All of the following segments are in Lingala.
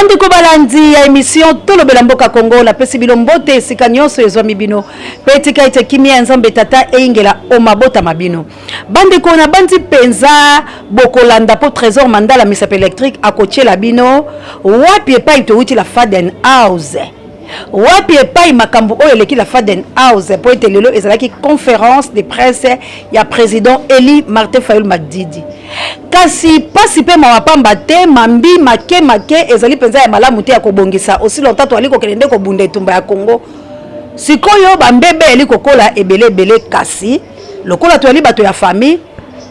Bande ko balandi ya émission Tolo Belamboka Congo la pesi bilombote esika nyonso ezwami bino petika ite kimia nzambe tata eingela omabota mabino bande ko na bandi penza bokolanda po trésor mandala misape électrique akochela bino wapi epai to uti la Faden House wapi epai makambo oyo eleki la Faden House po ete lelo ezalaki conférence de presse ya président Eli Martin Fayulu Madidi kasi pasi pe mawapamba te mambi make ezali penza ya malamu te ya kobongisa aussi longtemps aliko kelende ko bunda etumba ya Congo sikoyo bambebe eliko kola ebele kasi lokola to ali bato ya famille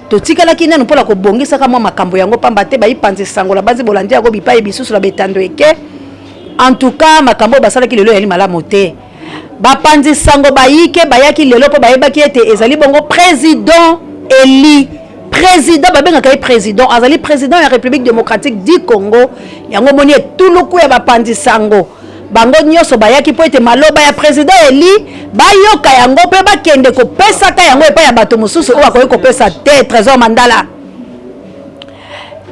totikala kinanu pola kobongisa kama makambo yango pamba te bayipanze sangola banzi bolandi yako bipai bisusu la betando eke en tout cas makambo basala ki lelo yali malamu te bapanzi sango bayike bayaki lelo po bayebaki ete ezali bongo président Eli président babenga kai président azali président ya République démocratique du Congo yango moni etuluku ya bapanzi sango bango nyoso bayaki po ete maloba ya président Eli bayoka yango pe bakende ko pesa ka yango epa ya bato mususu o akoyi ko pesa te trésor mandala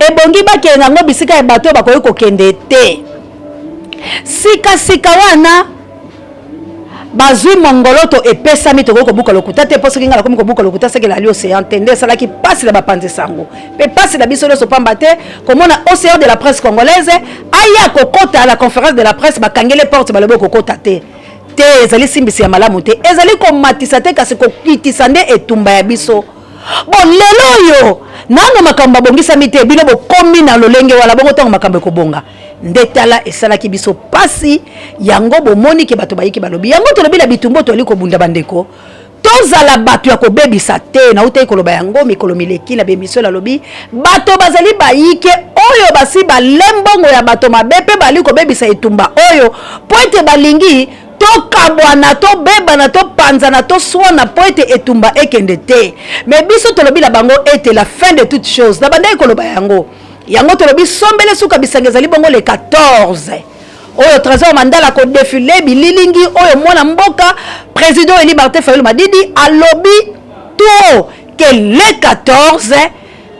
ebongi bakende yango bisika ya bato bakoyi ko kende te sika wana bazui mongoloto epesa mi toko buka lokuta te poso kinga la komi ko buka lokuta seke la li océan tende sala ki passe la bapanze sango pe passe la biso so pamba te komona océan de la presse congolaise aya kokota à la conférence de la presse bakangele porte balobo kokota te ezali simbisi ya malamu te ezali ko matisa te kasi ko kitisa nde etumba ya biso bon lelo yo nano makambo bongisa mite bino bo komi na lolenge wala bongo tango makambo ko bonga ndetala esala ki biso pasi yango bomoni ke bato bayiki balobi yango to lobi la bitumbo to liko bunda bandeko tozala bato ya ko bebisa te na utai koloba yango mikolo mileki la bemission la lobi bato bazali bayike oyo basi balembongo ya bato mabepe bali ko bebisa etumba oyo poete balingi to kabwana to bebana to panzana to swana poete etumba ekende te mais biso to lobi la bango ete la fin de toute chose na bandai koloba yango yango to lobi sombele suka bisangeza libongo le 14 oyo trésor mandala ko défilé bililingi oyo mwana mboka président Eli Martin Fayulu Madidi alobi to que le 14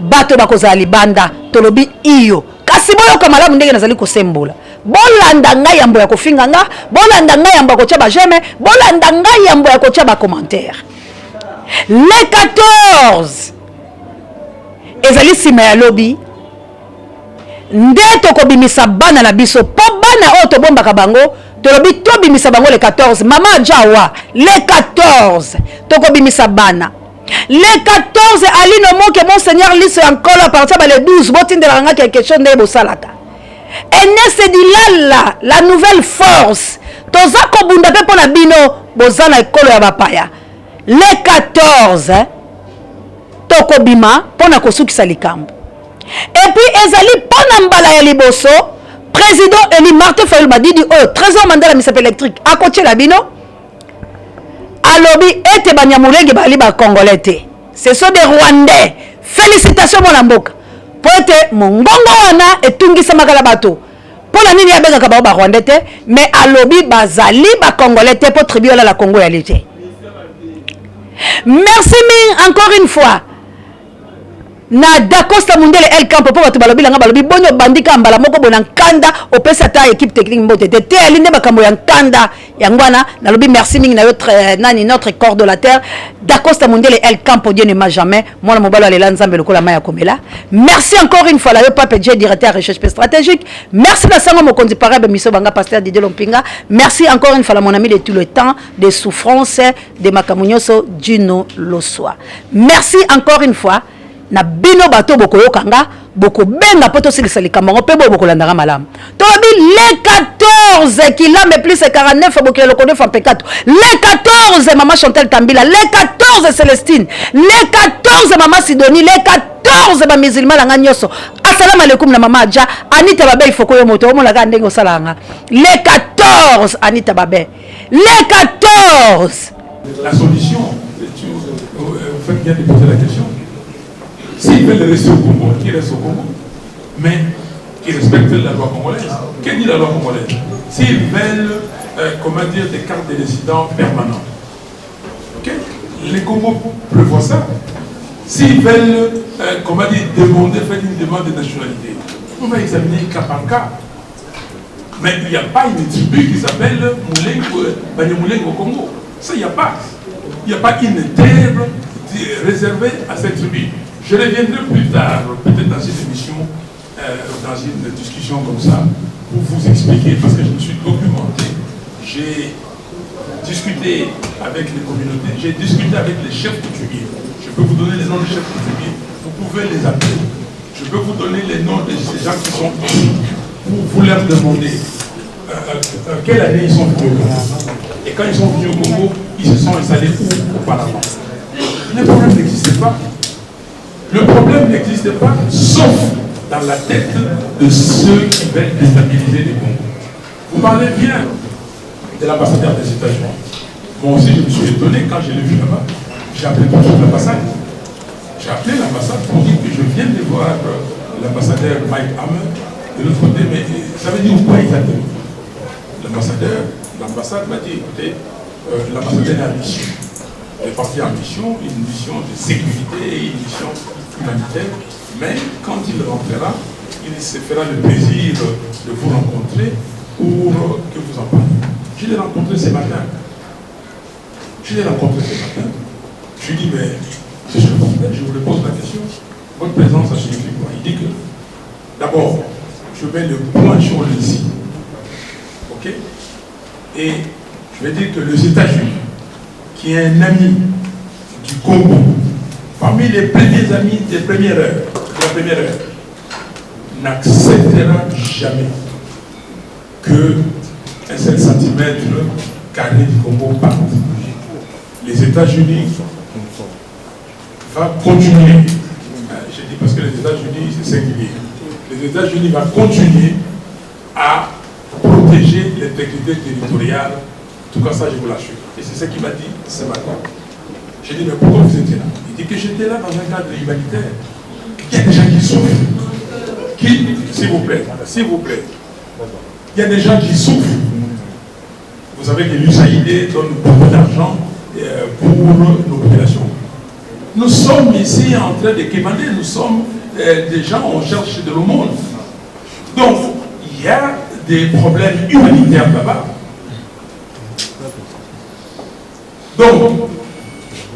bato bakozala libanda to lobi iyo kasi boyo ko malamu ndenge nazali ko sembola bolanda ngai yambo ya kofinga nga bolanda ngai yambo ko tshaba jamais bolanda ngai yambo ya ko tshaba commentaire le 14 ezali sima ya lobi nde toko bimisa bana na biso po bana oto bombaka bango tolobi to bimisa bango le 14 mama jawa le 14 toko bimisa bana le 14 alino moke monseigneur liso encore à partir le 12 botindela nga quelque chose nde bosalaka Ernest Dilala la nouvelle force toza ko bunda pe pona bino bozana ekolo ya bapaya le 14 toko bima pona kosukisa likambo. Et puis ezali pona mbala ya liboso président Eli Martin Fayulu Madidi oyo trésor mandala misape électrique akoche la bino alobi ete banyamulenge bali ba congolais te ce sont des rwandais félicitations mon mboka po ete mongongo wana etungisa makala bato pona nini abengaka ba rwandais te mais alobi bazali ba congolais te po tribu la Congo ya lité. Merci mille encore une fois na Dacosta Mundele El Campo po bato balobi langa balobi bonyo bandika mbala moko bona nkanda opesa ta équipe technique mbote te alinde bakambo ya nkanda yangwana nalobi merci mingi na notre coordonnateur Dacosta Mundele El Campo Dieu ne m'a jamais mwana mobalo alela nzambe lokola maya komela merci encore une fois la yo Pape J directeur recherche stratégique merci la sango mokonzi parabe miso banga pasteur Didier Lompinga merci encore une fois la mon ami de tout le temps des souffrances de makamunyoso Juno Loswa merci encore une fois na bino bato boko yokanga boko benga poto silisa likambo pe boko landanga malamu to bi le 14 kilomètres plus 49 boko le connaît fa pekato le 14 maman Chantal Tambila le 14 Célestine le 14 maman Sidonie le 14 ba musulman la nyoso assalamu alaikum na maman Adja Anita Babe ifoko yo moto mo la ga ndengo salanga le 14 Anita Babe le 14 la solution vous faites bien de poser la question. S'ils veulent rester au Congo, qu'ils restent au Congo, mais qu'ils respectent la loi congolaise. Que dit la loi congolaise? S'ils veulent, comment dire, des cartes de résidents permanentes, okay? Les Congos prévoient ça. S'ils veulent, comment dire, faire une demande de nationalité, on va examiner cas par cas. Mais il n'y a pas une tribu qui s'appelle Banyamulenge au Congo. Ça, il n'y a pas. Il n'y a pas une terre réservée à cette tribu. Je reviendrai plus tard, peut-être dans une émission, dans une discussion comme ça, pour vous expliquer, parce que je me suis documenté. J'ai discuté avec les communautés, j'ai discuté avec les chefs coutumiers. Je peux vous donner les noms des chefs coutumiers. Vous pouvez les appeler. Je peux vous donner les noms de ces gens qui sont ici. Vous leur demandez quelle année ils sont venus au Congo. Et quand ils sont venus au Congo, ils se sont installés où auparavant. Le problème n'existait pas. Le problème n'existait pas, sauf dans la tête de ceux qui veulent déstabiliser les Congos. Vous parlez bien de l'ambassadeur des États-Unis. Moi aussi, je me suis étonné quand je l'ai vu là-bas. J'ai appelé tout de suite l'ambassade. J'ai appelé l'ambassade pour dire que je viens de voir l'ambassadeur Mike Hammer de l'autre côté, mais ça veut dire quoi exactement? L'ambassade m'a dit, écoutez, l'ambassadeur est en mission. Il est parti en mission, une mission de sécurité et une mission humanitaire, mais quand il rentrera, il se fera le plaisir de vous rencontrer pour que vous en parliez. Je l'ai rencontré ce matin. Je lui dis, mais je vous pose la question, votre présence, ça signifie quoi? Il dit que, d'abord, je mets le point chaud ici. Ok? Et je vais dire que les États-Unis, qui est un ami du Congo, parmi les premiers amis des premières heures, n'acceptera jamais que un seul centimètre carré du Congo parte. Les États-Unis vont continuer, je dis parce que les États-Unis c'est singulier, les États-Unis vont continuer à protéger l'intégrité territoriale. En tout cas, ça, je vous l'assure. Et c'est ce qu'il m'a dit ce matin. J'ai dit, mais pourquoi vous étiez là? Il dit que j'étais là dans un cadre humanitaire. Il y a des gens qui souffrent. S'il vous plaît, il y a des gens qui souffrent. Vous savez que l'USAID donne beaucoup d'argent pour nos populations. Nous sommes ici en train de quémander, nous sommes des gens, on cherche de l'aumône. Donc, il y a des problèmes humanitaires là-bas. Donc,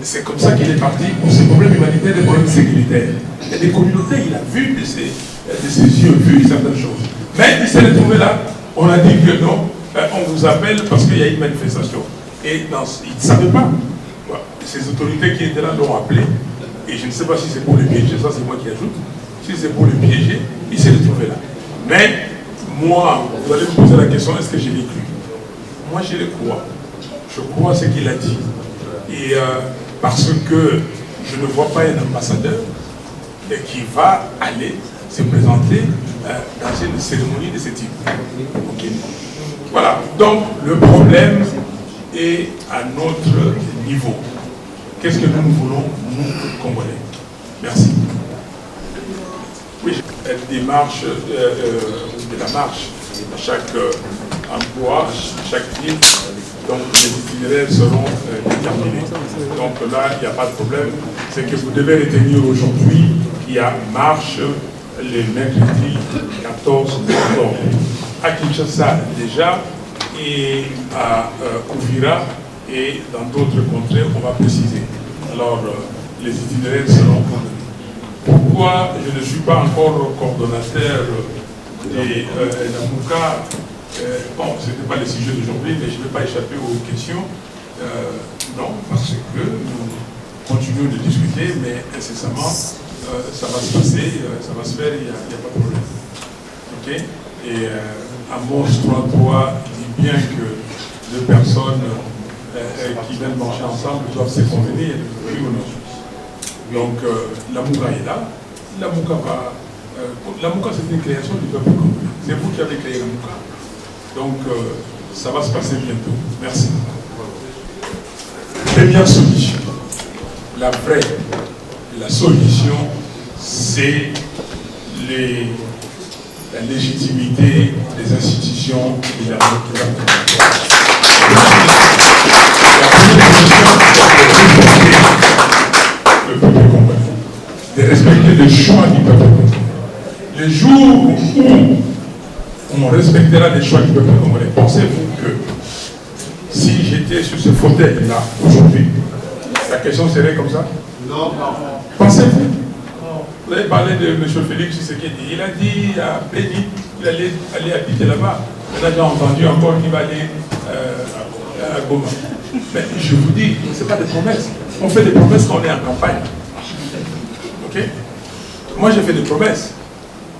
c'est comme ça qu'il est parti pour ces problèmes humanitaires, des problèmes sécuritaires. Il y a des communautés, il a vu de ses yeux, vu certaines choses. Mais il s'est retrouvé là, on a dit que non, on vous appelle parce qu'il y a une manifestation. Et il ne savait pas. Voilà. Ces autorités qui étaient là l'ont appelé, et je ne sais pas si c'est pour le piéger, ça c'est moi qui ajoute. Si c'est pour le piéger, il s'est retrouvé là. Mais moi, vous allez me poser la question, est-ce que je l'ai cru? Moi je le crois. Je crois ce qu'il a dit. Et parce que je ne vois pas un ambassadeur qui va aller se présenter dans une cérémonie de ce type. Okay. Voilà. Donc le problème est à notre niveau. Qu'est-ce que nous voulons, nous, Congolais? Merci. Oui, une démarche de la marche à chaque endroit, chaque ville. Donc les itinéraires seront déterminés. Donc là, il n'y a pas de problème. C'est que vous devez retenir aujourd'hui qu'il y a marche le mercredi 14 octobre. À Kinshasa déjà, et à Ouvira et dans d'autres contrées, on va préciser. Alors les itinéraires seront connus. Pourquoi je ne suis pas encore coordonnateur des Namuka? Bon, ce n'était pas le sujet d'aujourd'hui, mais je ne vais pas échapper aux questions. Non, parce que nous continuons de discuter, mais incessamment, ça va se passer, ça va se faire, il n'y a pas de problème. Ok? Et Amos 3.3 dit bien que deux personnes qui viennent marcher ensemble doivent se convenir, oui ou non. Donc, l'Amouka est là. L'Amouka, c'est une création du peuple congolais. C'est vous qui avez créé l'Amouka. Donc, ça va se passer bientôt. Merci. Première solution. La vraie, la solution, c'est la légitimité des institutions et la le peuple congolais. De respecter le choix du peuple congolais. Le jour où on respectera les choix du peuple congolais. Pensez-vous que si j'étais sur ce fauteuil-là aujourd'hui, la question serait comme ça? Non. Pensez-vous? Vous avez parlé de M. Félix Tshisekedi. Il a dit à Béni qu'il allait aller habiter là-bas. Maintenant, j'ai entendu encore qu'il va aller à Goma. Mais je vous dis, ce n'est pas des promesses. On fait des promesses quand on est en campagne. Ok? Moi, j'ai fait des promesses.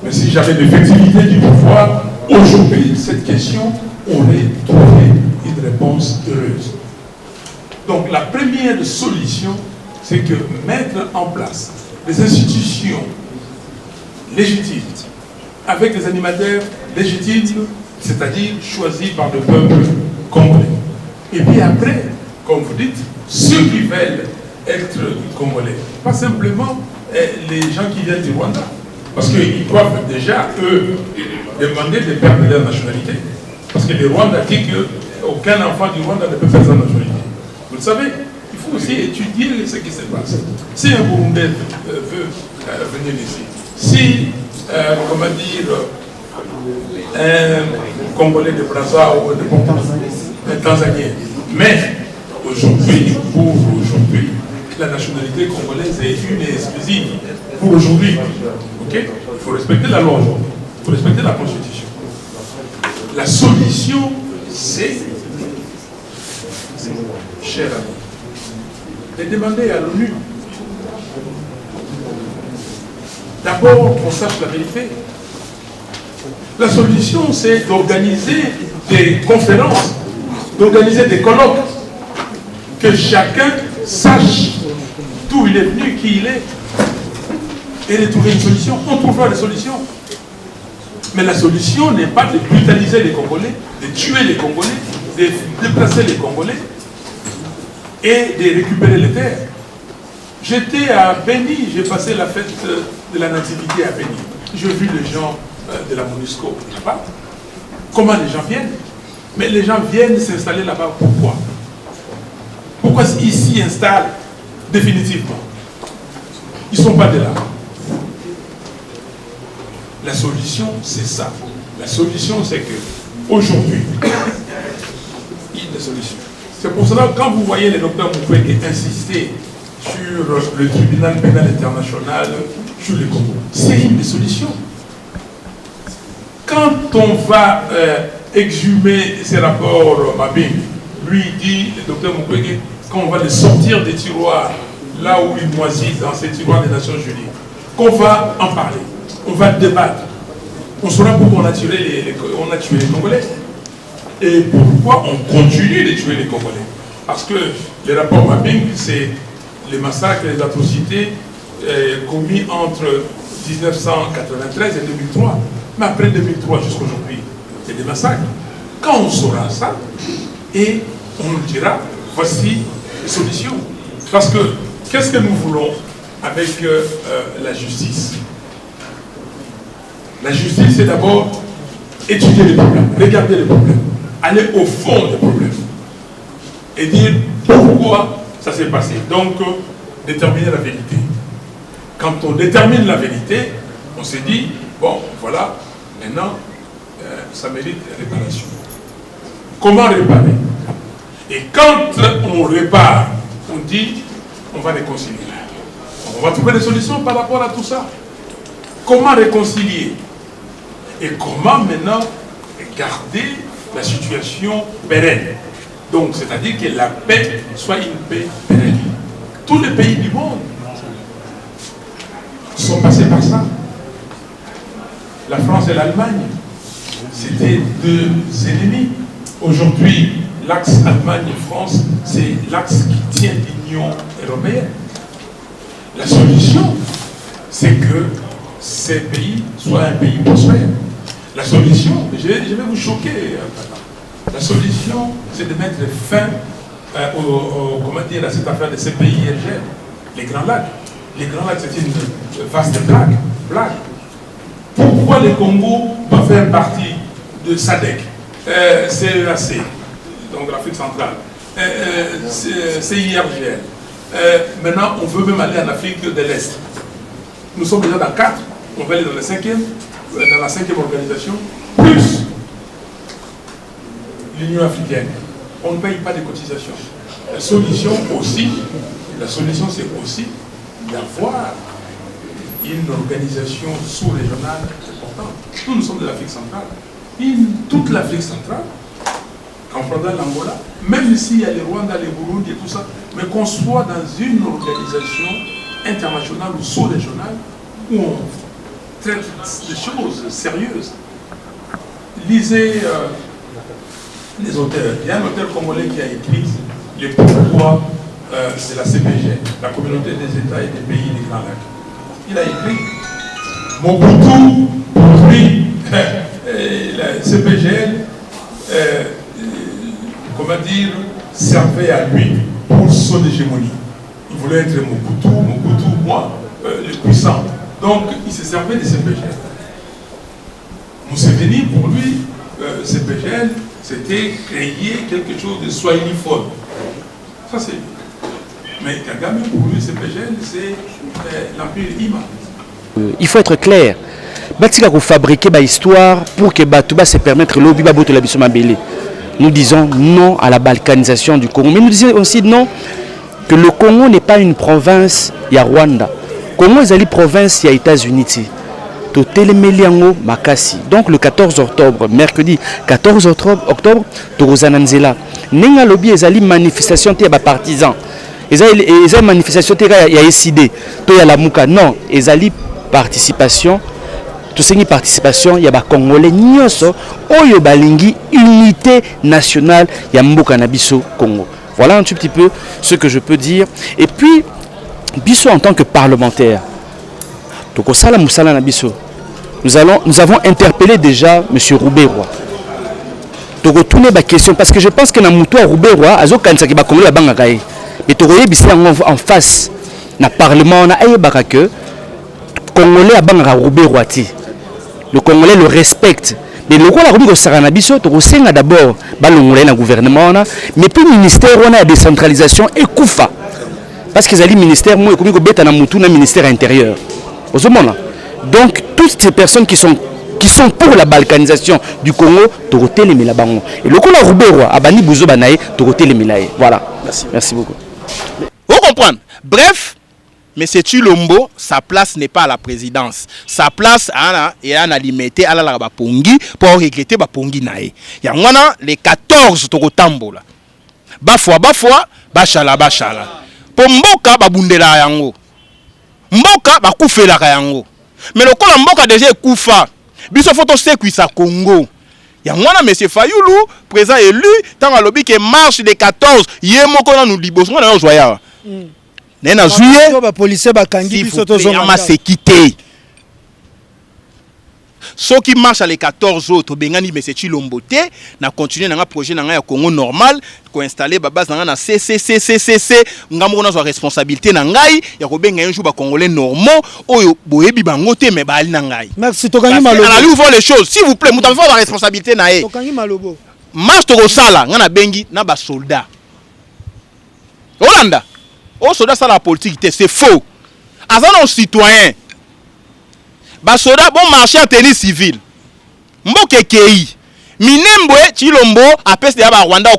Mais si j'avais l'effectivité du pouvoir, aujourd'hui, cette question aurait trouvé une réponse heureuse. Donc, la première solution, c'est que mettre en place des institutions légitimes, avec des animateurs légitimes, c'est-à-dire choisis par le peuple congolais. Et puis après, comme vous dites, ceux qui veulent être congolais, pas simplement les gens qui viennent du Rwanda, parce qu'ils doivent déjà, eux, demander de perdre leur nationalité. Parce que le Rwanda dit qu'aucun enfant du Rwanda ne peut faire sa nationalité. Vous le savez, il faut aussi étudier ce qui se passe. Si un Burundais veut venir ici, si, comment dire, un Congolais de Brazza ou un Tanzanien, mais aujourd'hui, pour aujourd'hui, la nationalité congolaise est une et exclusive pour aujourd'hui. Ok? Il faut respecter la loi, il faut respecter la Constitution. La solution, c'est, cher ami, de demander à l'ONU d'abord qu'on sache la vérité. La solution, c'est d'organiser des conférences, d'organiser des colloques, que chacun sache d'où il est venu, qui il est, et de trouver une solution. On trouvera des solutions. Mais la solution n'est pas de brutaliser les Congolais, de tuer les Congolais, de déplacer les Congolais et de récupérer les terres. J'étais à Béni, j'ai passé la fête de la nativité à Béni. J'ai vu les gens de la MONUSCO là-bas. Comment les gens viennent? Mais les gens viennent s'installer là-bas. Pourquoi? Pourquoi ils s'y installent définitivement? Ils ne sont pas de là. La solution, c'est ça. La solution, c'est que aujourd'hui, il y a des solutions. C'est pour cela que quand vous voyez les docteurs Mukwege insister sur le tribunal pénal international, sur le Congo, c'est une des solutions. Quand on va exhumer ces rapports Mabing, lui dit, le docteur Mukwege, quand on va les sortir des tiroirs, là où ils moisissent, dans ces tiroirs des Nations Unies, qu'on va en parler, on va débattre, on saura pourquoi on a tué les Congolais et pourquoi on continue de tuer les Congolais. Parce que les rapports Mabing, c'est les massacres et les atrocités commis entre 1993 et 2003. Mais après 2003 jusqu'à aujourd'hui, c'est des massacres. Quand on saura ça, et on nous dira, voici les solutions. Parce que, qu'est-ce que nous voulons avec la justice? La justice, c'est d'abord étudier les problèmes, regarder les problèmes, aller au fond des problèmes et dire pourquoi ça s'est passé. Donc, déterminer la vérité. Quand on détermine la vérité, on s'est dit, bon, voilà, maintenant, ça mérite réparation. Comment réparer? Et quand on répare, on dit, on va réconcilier. On va trouver des solutions par rapport à tout ça. Comment réconcilier? Et comment maintenant garder la situation pérenne? Donc, c'est-à-dire que la paix soit une paix pérenne. Tous les pays du monde sont passés par ça. La France et l'Allemagne, c'était deux ennemis. Aujourd'hui, l'axe Allemagne-France, c'est l'axe qui tient l'Union européenne. La solution, c'est que ces pays soient un pays prospère. La solution, je vais vous choquer, la solution, c'est de mettre fin comment dire, à cette affaire de ces pays IRG, les Grands Lacs. Les Grands Lacs, c'est une vaste blague. Pourquoi le Congo doit faire partie de SADC, CEAC, donc l'Afrique centrale, CIRGL. Maintenant, on veut même aller en Afrique de l'Est. Nous sommes déjà dans 4, on va aller dans la 5e organisation, plus l'Union africaine. On ne paye pas de cotisations. La solution c'est aussi d'avoir une organisation sous-régionale importante. Nous sommes de l'Afrique centrale. Toute l'Afrique centrale, comprenant l'Angola, même s'il y a le Rwanda, le Burundi et tout ça, mais qu'on soit dans une organisation internationale ou sous-régionale où on traite des choses sérieuses. Lisez les auteurs. Il y a un auteur congolais qui a écrit le pourquoi de la CPG, la communauté des États et des pays des Grands Lacs. Il a écrit Mobutu, pour lui, la CPGL, comment dire, servait à lui pour son hégémonie. Il voulait être Mobutu, moi, le puissant. Donc, il se servait de CPGL. Museveni, pour lui, CPGL, c'était créer quelque chose de swahiliphone. Ça, c'est... Mais Kagame, pour lui, CPGL, c'est l'empire Ima. Il faut être clair. Batika ko fabriquer ba histoire pour que Batouba se permettre lobby ba boto la biso mabele. Nous disons non à la balkanisation du Congo, mais nous disons aussi non que le Congo n'est pas une province ya Rwanda. Congo est une province ya États-Unis. Totelemeliango makasi. Donc le 14 octobre, mercredi 14 octobre, Torozananzela. Nenga lobby ezali manifestation te ba partisans. Ezali manifestation te ya SID, to ya la muka. Non, ezali participation. Tout ce qui participation, il y a des Congolais nyonso oyo balingi unité nationale ya mboka na biso Congo. Voilà un tout petit peu ce que je peux dire. Et puis biso en tant que parlementaire, toko sala musala na biso. Nous avons interpellé déjà monsieur Rouberoy. Toko tourner ba question parce que je pense que na muto Rouberoy azo kanisa ki ba Congolais banga kai. Mais toko yebisi en face na parlement na ayebaka que Congolais abanga Rouberoy ti. Le Congolais le respecte. Mais le rôle de Saranabiso, c'est d'abord le gouvernement, mais puis le ministère de la décentralisation et Koufa. Parce qu'ils ont le ministère, moi, le ministère intérieur. Donc, toutes ces personnes qui sont pour la balkanisation du Congo, et le rôle de Rouberoy, Abani Bouzo Banaye, voilà. Merci beaucoup. Vous comprenez? Bref. Mais c'est Chilombo, sa place n'est pas à la présidence. Sa place est à limiter à la Pongi pour regretter Pongi nae. Yangwana les 14 tokotambo là. Bafwa, bachala. Pour mboka babundela yango. Mboka bakufela yango. Mais le kola mboka déjà kufa. Biso photo sécuisa Congo. Yangwana monsieur Fayoulou, président élu, tant à lobby que marche les 14, yemoko na nous liboso na joya. Nena juillet, s'il vous plaît, on s'est quitté. Ceux qui marchent à les 14 autres, Bengani, mais c'est Chilomboté, n'a continué dans un projet dans un Congo normal, qu'on installé base dans un CCCCCC, on a une responsabilité dans ngai, ya ko benga un jour Congolais normaux, oyo boyebi bangote mais bali nangai. Merci Tokangi Malobo. On a lui voir les choses, s'il vous plaît, vous avez la responsabilité na e. Tokangi Malobo. Marche to sala, ngana bengi na ba soldat. Hollanda. Oh, soldat, ça la politique, c'est faux. Avant nos citoyens, les soldats bon marché en tenue civile. Mboke Kei, Minembwe, Chilombo, après de Rwanda,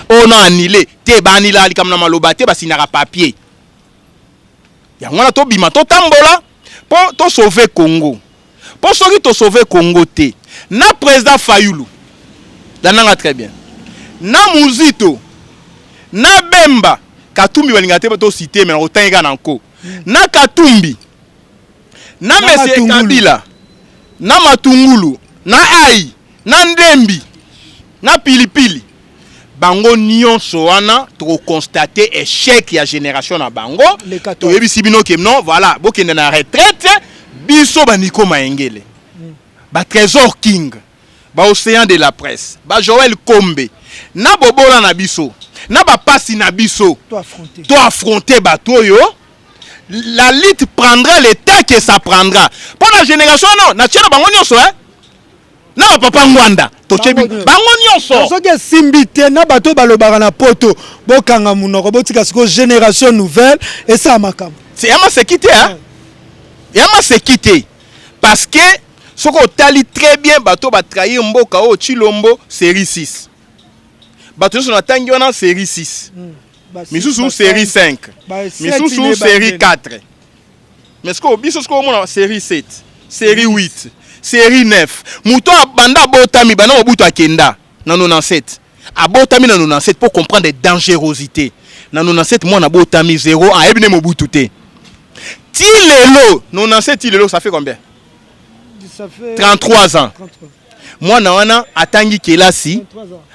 on a annulé. Te banila, li kamna maloba, te basinara papier. Yangwana to bima, to tambola, pour to sauver Congo. Pour sauver to sauver Congo te. Na président Fayoulou, dananga très bien. Na Muzito, na Bemba. Katumbi walingate to cité mais autant ega nanko na Katumbi na monsieur Kabila na Matungulu na Ai na Ndembi na Pilipili bango nyonso wana to constater échec ya génération na bango to yebisi bino ke non voilà bokende na retraite biso baniko maengele ba Trésor King ba Océan de la Presse ba Joël Kombe na bobola na biso na ba pasi na biso to affronter batoyo la lutte prendra le temps que ça prendra pour la génération non na tchana bango nyonso na papa ngwanda to chebi bango nyonso soki simbité na bato balobaka na poto bokanga munoko botika siko génération nouvelle et ça makam c'est yama se quitter yama se quitter parce que ce qu'on tali très bien bato ba trahir mboka o Chilombo série 6 bato so na tangi wana série 6 misusu série 5 misusu série 4 mais ce que biso ce que on a série 7 série 8 série 9 muto banda botami bana obuto akenda na 97 abotami na 97 pour comprendre les dangerosités na 97 moi na botami 0 a ebine mobutu te ti lelo 97 ti lelo ça fait combien? Ça fait 33 ans. Moi na wana atangi kelasi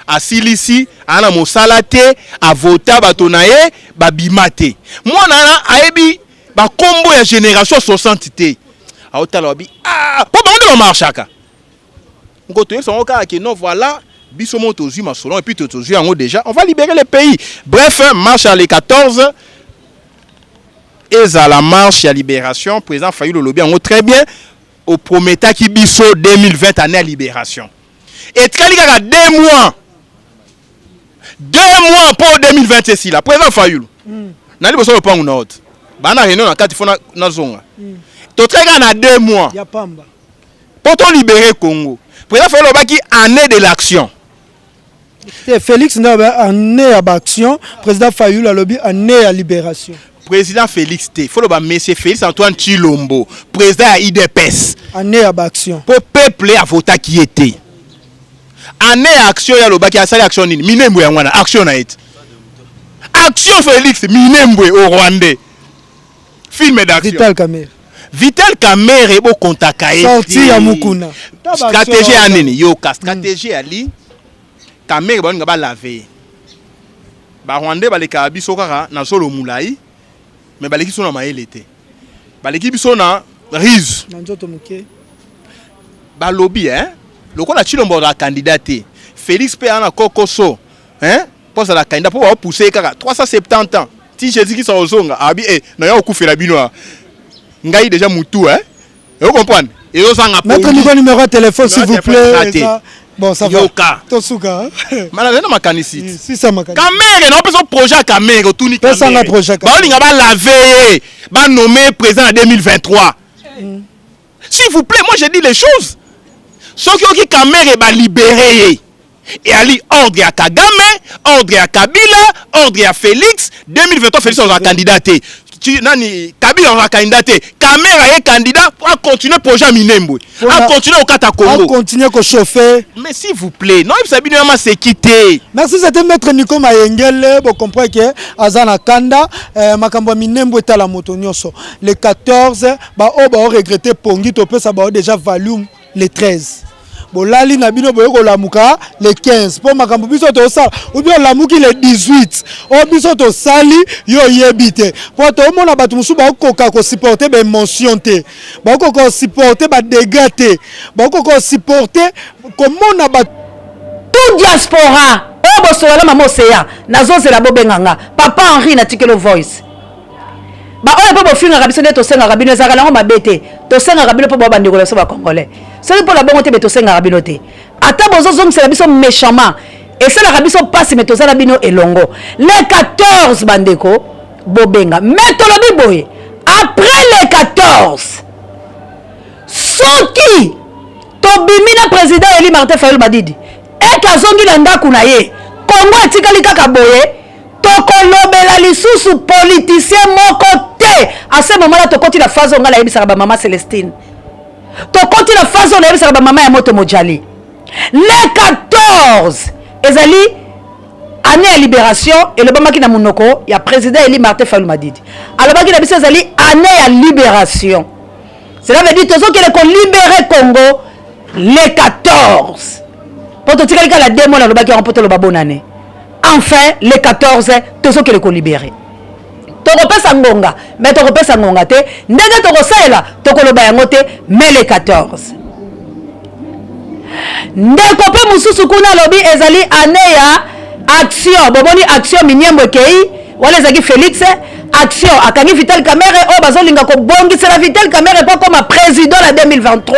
asilisi ana mosala te avota bato na ye babima te moi na ayebi ba kombo ya génération 60 te aotala wabi po bango ba marchaka ngoto yeso ngoka ke non voilà biso moto zuma selon et puis to zui yango déjà on va libérer le pays. Bref, marche à les 14 et à la marche à libération président Fayulu lobby en très bien au prometa qui biso 2020 année à libération et kalika 2 mois pour 2020 ici là président Fayulu na liboso le pangu na haute bana réunion na kati fona na zonga to treka na 2 mois ya pamba pour to libérer Congo. Président Fayulu lobaki année de l'action. Félix n'a année à action, président Fayulu lobby année à libération. Président Félix T. Faut le monsieur Félix Antoine Tshilombo, président à IDPS. Année à action. Pour peuple à voter qui était. Année à action ya lobaki a sali action nini minembo ya ngwana action na été. Action Félix minembo au Rwandais. Film d'action. Vital Kamerhe. Vital Kamerhe bo kontaka sorti ya mukuna. Stratégie à nini yoka stratégie ali Kamerhe ba nga ba laver. Ba Rwandais ba le kabiso kaka na solo mulai. Mais baleki so na maele te baleki biso na riz na nzoto muke ba lobby lokola Tshilombo la candidat Félix pe ana kokoso pour ça la candidat pour pousser kaka 370 ans ti Jésus qui sa ozonga abi na ya okufela bino ngai déjà mutu vous comprenez et osanga mettre numéro de téléphone s'il vous plaît. Bon, ça va. Tosuka. Malade ma canicite. Si ça ma canicite. Kamerhe, non, parce que projet Kamerhe, tout ni Kamerhe. Personne projet Kamerhe. Bah, on va laver, bah, nommer président en 2023. S'il vous plaît, moi, j'ai dit les choses. Ceux qui Kamerhe, bah, libérer. Et ali ordre à Kagame, ordre à Kabila, ordre à Félix. 2023, Félix, on va candidater. Nani Kabila on va candidater. Kamerhe est candidat pour continuer le projet Minembwe. À continuer au Kata Congo. À continuer à chauffer. Mais s'il vous plaît, non, il s'habille à se quitter. Merci, c'était maître Nico Mayengele. Vous comprenez que Azana Kanda, Makamba Minembwe est à la moto nyoso. Le 14, bah, on regretté Pongi, Topé, ça va déjà valu le 13. Bolali nabino boyoko lamuka le 15 pour makambo biso to sala ou bien lamuki le 18 o biso to sali yo yebite pour to mona batu musu ba koka ko supporter ba émotion te ba ko supporter ba dégâts te ba ko supporter comment na ba tout diaspora o bosola mama oseya nazozela bobenganga papa Henri na tikelo voice ba oyo po bofinga kabiso ne to senga kabino ezaka lango mabete to senga kabino po ba ndikola so ba congolais c'est pour la bonne côté to senga kabino te ata bozo zong c'est la biso méchamment et c'est la kabiso passe mais to sala bino elongo les 14 bandeko bobenga mais to lobi boye après les 14 soki to bimina président Eli Martin Fayulu Madidi et kazongi na ndaku na ye Congo etikali kaka boye tokolobela lisusu politicien moko te à ce moment là tokoti la phase ngala yebisaka ba mama Célestine tokoti la phase on yebisaka ba mama ya moto Mojali les 14 ezali année à libération et le bamaki na munoko ya président Eli Martin Fayulu Madidi alobaki na biso ezali année à libération cela veut dire tozo kele ko libérer Congo les 14 pour to tikali kala demo na lobaki remporter le bonne année. Enfin, les 14, tous ceux qui les libérés. Tokopesa ngonga, mais tokopesa ngonga te. Ndenge tokosela, tokoloba yango te, mais les 14. Ndeko pe mususu kuna lobi ezali année ya action. Boboni action minyembo kei, wala ezaki Félix, action akangi Vital Kamerhe o bazolinga ko bongisela Vital Kamerhe pas comme président la 2023.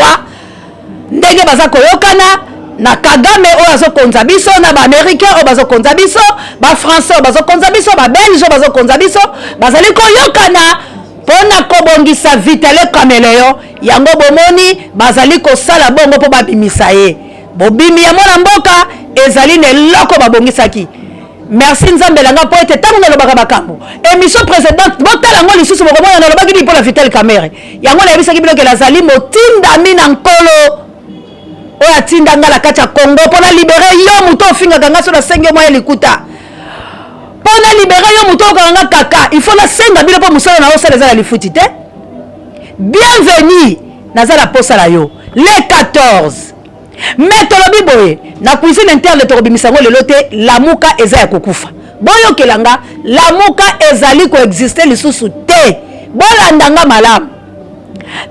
Ndenge baza koyokana na Kagame o azo konza biso na ba américain o bazo konza biso ba français o bazo konza biso ba belge o bazo konza biso bazali ko yokana pona ko bongisa Vital Kamerhe yango bomoni bazali ko sala bongo po ba bimisa ye bobimi ya mona mboka ezali ne loko babongisaki. Merci Nzambe langa po ete tango lobaka makambo. Émission précédente botala ngo lisusu bokomona na lobaki pour la Vitel Camere. Yango na yebisaki biloko lazali motinda mina nkolo. Oya tinda ngala kacha Congo pona libérer yo muto finga ganga so na senge moya likuta. Pona libérer yo muto kanga kaka, il faut la senga bilo po musala na osa les lifuti te. Bienvenue nazala posa la yo. Les 14. Mais tolobi boye na cuisine interne de tobimisango le lote lamuka eza ya kokufa. Boyo kelanga lamuka ezali ko exister lisusu te. Bolandanga malamu.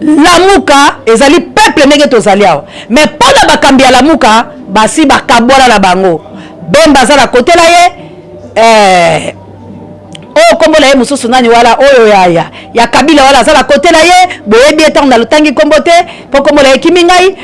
Lamuka ezali peuple ndenge tozali awa. Mais pona bakambi ya lamuka basi bakabola la bango. Bemba za la côté la ye oh kombo la ye mususu nani wala oyo ya kabila wala za la côté la ye boyebi etant na lutangi kombote po kombo la ye kimingai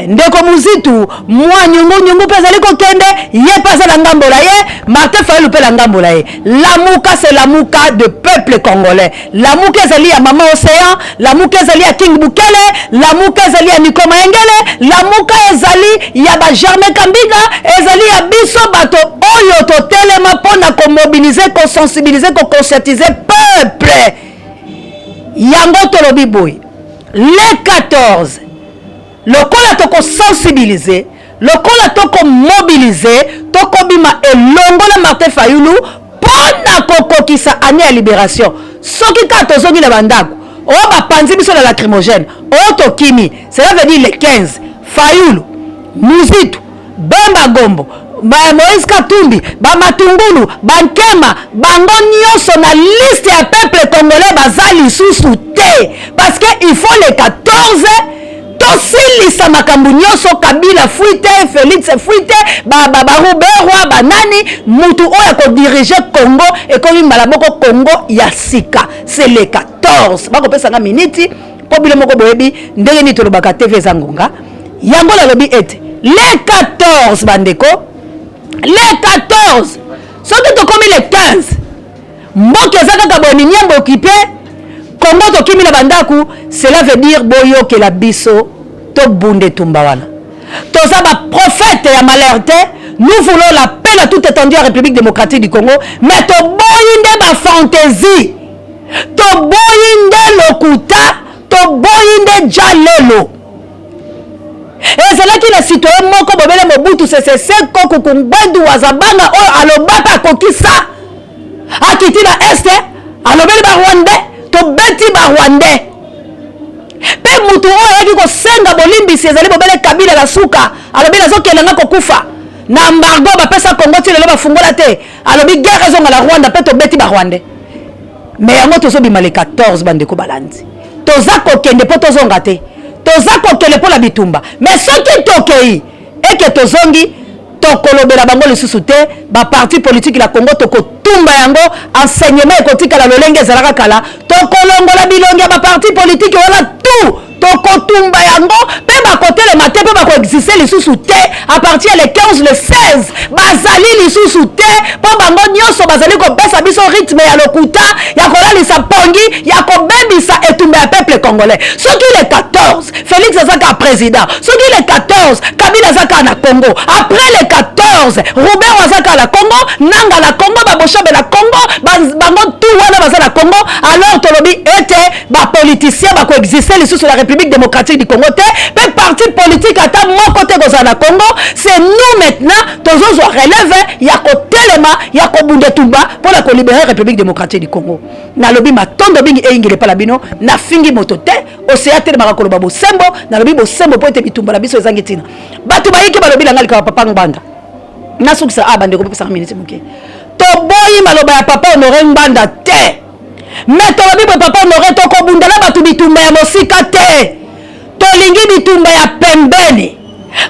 ndeko muzitu mwa nyungu pezali ko kende ye pasa la ngambo la ye Martin Fayulu pe la ngambo la ye. Lamuka c'est lamuka de peuple congolais. Lamuka ezali ya Mama Océan, lamuka ezali ya King Bukele, lamuka ezali ya Nico Maengele, lamuka ezali ya ba Germain Kambiga, ezali ya biso bato oyo totelema pona ko mobiliser, ko sensibiliser, ko conscientiser peuple. Yango tolobi boy. Les 14 lokola toko sensibiliser, lokola toko mobiliser, toko bima elongola Martin Fayulu pona kokokisa année ya libération. Soki ka tozongi na bandako, o ba panzi biso na lacrymogène, o tokimi, cela veut dire les 15. Fayulu, Muzitu, Bemba Gombo, Moïse Katumbi, Matungulu, Bankema, bango nyonso na liste ya peuple congolais bazali susu te. Parce que il faut les 14 tosilisa makambu nyonso Kabila fuite, Félix fuite, Baruberwa, banani, mutu oya ko diriger Congo et ko yimba moko Congo ya sika. C'est les 14. Bako pesa nga miniti, po bile moko boyebi ndenge ni tolobaka TV zangonga. Yango la lobi ete. Les 14 bandeko, les 14. Soki to komi les 15. Mboke zaka kaboni nyambo occupé. Congo to kimi na bandaku, cela veut dire boyo ke la biso to bunde tumbawana. Toza ba prophète ya malheur. Nous voulons la paix à toute étendue à la République démocratique du Congo, mais to boyinde ba fantaisie. To boyinde lokuta, to boyinde jalelo. Et c'est là qu'il a citoyen moko bobele mobutu c'est koko kumbadu wazabanga o alobata kokisa. Akiti na este, alobele ba Rwandais. To beti ba Rwandais pe mutu oyo yaki kosenga bolimbisi ezali bobele Kabila la suka alobi nazokenda nga kokufa na embargo bapesa Congo ti lelo bafungola te alobi guerre ezonga la Rwanda pe to beti ba Rwandais. Mais yango tozobima le 14 bandeko balandi toza kokende po tozonga te toza kokende po la bitumba mais soki tokei eke tozongi tokolobela bango lisusu te ba parti politique la Congo tokotumba yango enseignement ekotika la lolenge ezalaka kala tokolongola bilongi ya ba parti politique wana tout tokotumba yango pe bakotelema te pe bakoexiste lisusu te à partir le 15 le 16 bazali lisusu te po bango nyonso bazali kobesa biso rythme ya lokuta ya kolalisa pongi ya kobebisa etumba ya peuple congolais. Soki le 14 Félix azaka président, soki le 14 Kabila azaka na Congo, après le 14 Robert azaka la Congo, Nanga la Congo, Baboshabe la Congo, bango tout wana baza la Congo, alors tolobi ete ba politicien ba coexister lisusu la République démocratique du Congo te, pe parti politique ata mon côté goza na Congo, c'est nous maintenant tozo relève ya ko telema ya ko bunde tumba pour la libérer République démocratique du Congo. Na lobi matondo bingi engile pala bino na fingi motote océan tele makolo babo sembo na lobi bo sembo po ete bitumba la biso ezangi tina. Batu bayiki balobi la ngali ka papa nganda. Na sukisa abande ko pesa minute muke. To boyi maloba ya papa Honoré Mbanda te. Mais tolobi bo papa Honoré to ko bundela batu bitumba ya mosika te. To lingi bitumba ya pembeni.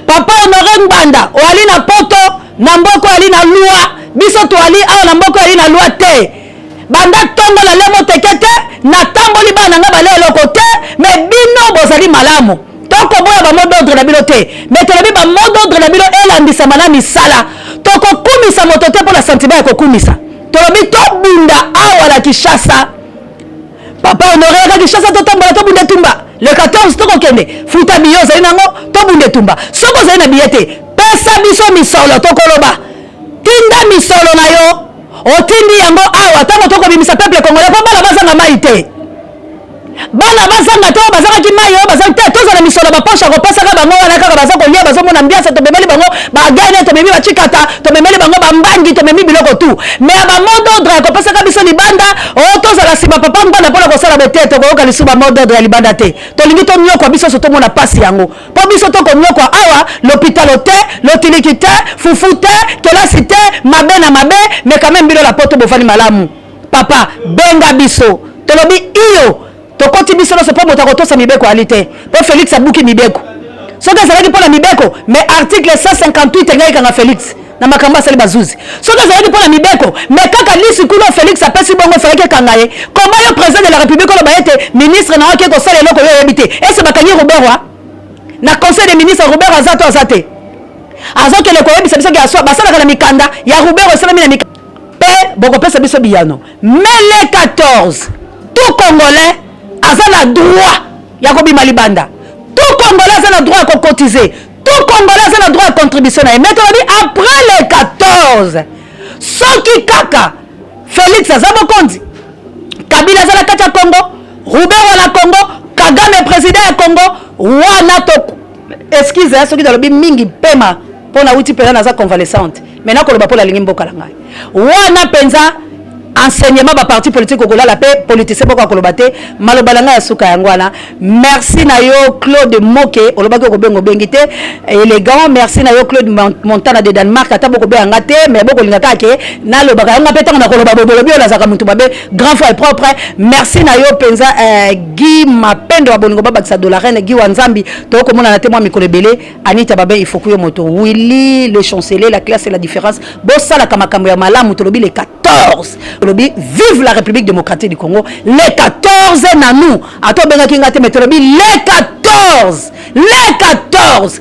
Papa Honoré Mbanda oali na poto na mboko ali na loi biso to ali awa na mboko ali na loi te. Banda tongo la lemo tekete na tamboli bana nga bale eloko te mais bino bozali malamu. Toko boya ba mot d'ordre na bino te. Mais tolobi ba mot d'ordre na bino elandisa mana misala. Toko kumisa moto te pour la sentiment ya kokumisa. Tolobi to bunda awa la Kinshasa. Papa Honoré ka Kinshasa to tambola to bunda tumba. Le 14 toko kende futa biyo zali nango to bunde tumba. Soko zali na biyete pesa biso misolo toko loba. Tinda misolo na yo. Otindi yango awa tango toko bimisa peuple congolais po bana bazanga maite. Bana bazanga to bazanga ki mayo bazanga te to zala misolo ba poche ko pesa ka bango wana kaka bazako lia bazomo na ambiance to bemeli bango ba gane to bemeli ba chikata to bemeli bango ba mbangi to bemeli biloko tu. Mais ba mot d'ordre ko pesa ka biso libanda o to zala siba papa mbana pona ko sala bete to ko ka lisuba mot d'ordre ya libanda te. To lingi to nyoko biso so to mona pasi yango. Po biso to ko nyoko awa l'hôpital te, l'otiliki te, fufu te, kelasi te, mabe na mabe mais quand même bilo la poto bofani malamu. Papa benga biso. To lobi iyo tokoti biso so po moto kotosa mibeko alite po Félix abuki mibeko soka zalaki pona mibeko mais article 158 ngai kanga Félix na makamba sali bazuzi soka zalaki pona mibeko mais kaka lisi kuno Félix apesi bongo fallait kanga ye comment le président de la République ko ba ete ministre na wake ko sala eloko yo yebite ese bakanyi Robert wa na conseil des ministres Robert azato azate azoke le ko yebisa biso ke aswa basala kana mikanda ya Robert osala mina mikanda pe boko pesa biso biyano mais les 14 tout congolais a le droit ya kobima libanda tout congolais a le droit à cotiser tout congolais a le droit à contribution mais après les 14 soki kaka Félix Azabokondi Kabila za la kati ya Congo Robert wala Congo Kagame président ya Congo wana to excuse soki dalobi mingi pema pona uti pena na za convalescente maintenant ko loba pola lingi mboka la ngai wana penza enseignement ba parti politique okola la paix politicien boko kolobate malobalanga ya suka yangwana merci na yo Claude Moke olobaki ko bengo bengite élégant merci na yo Claude Montana de Danemark ata boko benga te mais boko lingaka ke na lobaka yanga petanga na koloba bobolo bio la zaka muntu babe grand frère propre merci na yo penza Guy Mapendo wa bolingo baba kisa dollar Guy Wanzambi to ko mona na témoin mikolo belé Anita babe il faut que yo moto Willy le chancelier la classe et la différence bo sala kama kambo ya malamu to lobi les 14 vive la République démocratique du Congo les 14 nanou ato benga kinga te metolobi les 14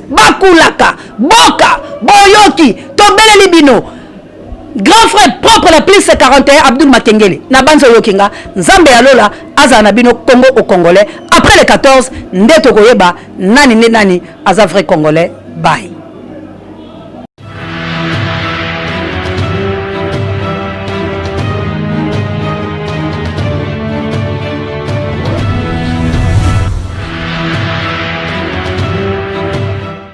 bakulaka boka boyoki tombele libino grand frère propre la plus 41 Abdul Makengele na banzo yokinga nzambe ya lola aza na bino Congo au Congolais après les 14 ndeto koyeba nani aza vrai Congolais bye.